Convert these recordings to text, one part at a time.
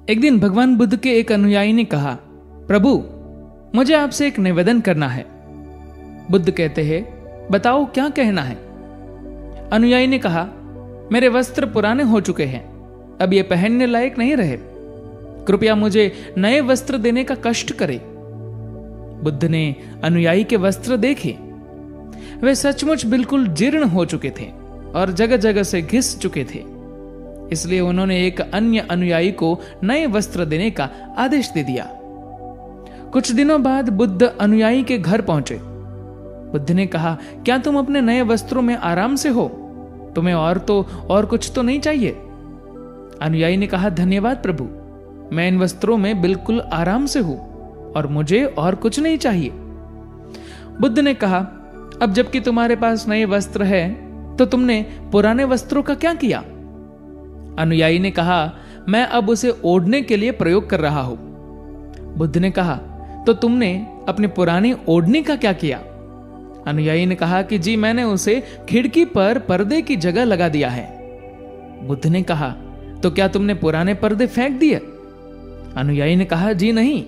एक दिन भगवान बुद्ध के एक अनुयायी ने कहा, प्रभु, मुझे आपसे एक निवेदन करना है। बुद्ध कहते हैं, बताओ क्या कहना है। अनुयायी ने कहा, मेरे वस्त्र पुराने हो चुके हैं, अब ये पहनने लायक नहीं रहे, कृपया मुझे नए वस्त्र देने का कष्ट करे। बुद्ध ने अनुयायी के वस्त्र देखे। वे सचमुच बिल्कुल जीर्ण हो चुके थे और जगह जगह से घिस चुके थे। इसलिए उन्होंने एक अन्य अनुयायी को नए वस्त्र देने का आदेश दे दिया। कुछ दिनों बाद बुद्ध अनुयायी के घर पहुंचे। बुद्ध ने कहा, क्या तुम अपने नए वस्त्रों में आराम से हो? तुम्हें और कुछ तो नहीं चाहिए? अनुयायी ने कहा, धन्यवाद प्रभु, मैं इन वस्त्रों में बिल्कुल आराम से हूं और मुझे और कुछ नहीं चाहिए। बुद्ध ने कहा, अब जबकि तुम्हारे पास नए वस्त्र है तो तुमने पुराने वस्त्रों का क्या किया? अनुयायी ने कहा, मैं अब उसे ओढ़ने के लिए प्रयोग कर रहा हूं। बुद्ध ने कहा, तो तुमने अपनी पुरानी ओढ़नी का क्या किया? अनुयायी ने कहा कि जी, मैंने उसे खिड़की पर पर्दे की जगह लगा दिया है। बुद्ध ने कहा, तो क्या तुमने पुराने पर्दे फेंक दिए? अनुयायी ने कहा, जी नहीं,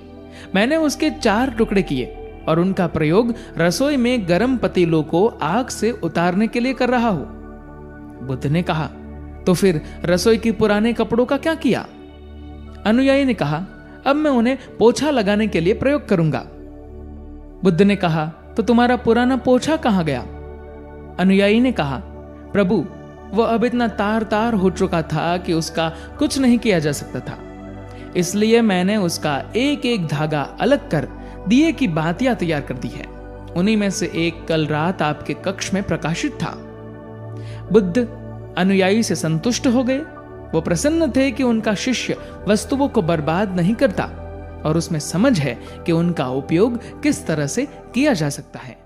मैंने उसके 4 टुकड़े किए और उनका प्रयोग रसोई में गर्म पतीलों को आग से उतारने के लिए कर रहा हूं। बुद्ध ने कहा, तो फिर रसोई के पुराने कपड़ों का क्या किया? अनुयायी ने कहा, अब मैं उन्हें पोछा लगाने के लिए प्रयोग करूंगा। बुद्ध ने कहा, तो तुम्हारा पुराना पोछा कहां गया? अनुयायी ने कहा, प्रभु, वह अब इतना तार तार हो चुका था कि उसका कुछ नहीं किया जा सकता था, इसलिए मैंने उसका एक एक धागा अलग कर दिए की बातियां तैयार कर दी है। उन्हीं में से एक कल रात आपके कक्ष में प्रकाशित था। बुद्ध अनुयायी से संतुष्ट हो गए। वो प्रसन्न थे कि उनका शिष्य वस्तुओं को बर्बाद नहीं करता और उसमें समझ है कि उनका उपयोग किस तरह से किया जा सकता है।